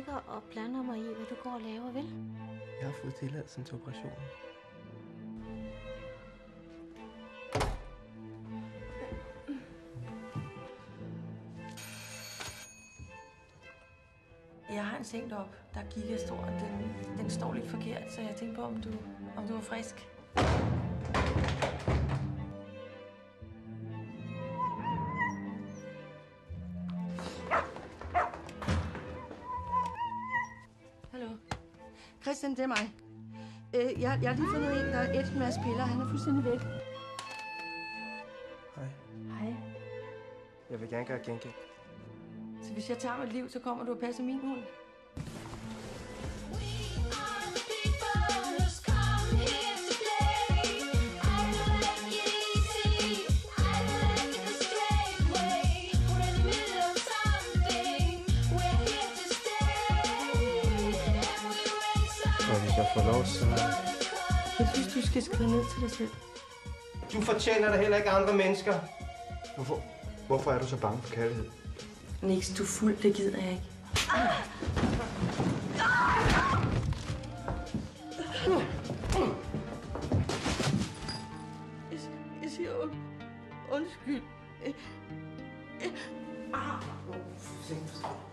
ikke at blande mig i, hvad du går og laver, vel? Jeg har fået tilladelsen til operationen. Jeg har en seng deroppe, der er gigastor, og den står lidt forkert, så jeg tænkte på, om du var frisk. Hallo? Christian, det er mig. Jeg har lige fundet en, der har et en masse piller. Han er fuldstændig væk. Hej. Hej. Jeg vil gerne gøre gengæld. Så hvis jeg tager mit liv, så kommer du og passer min hund? Og hvis jeg får lov, så... Jeg synes, du skal skrive ned til dig selv. Du fortjener da heller ikke andre mennesker. Hvorfor er du så bange for kærlighed? Nix, du er fuld, det gider jeg ikke. Jeg siger undskyld. Sent forstået.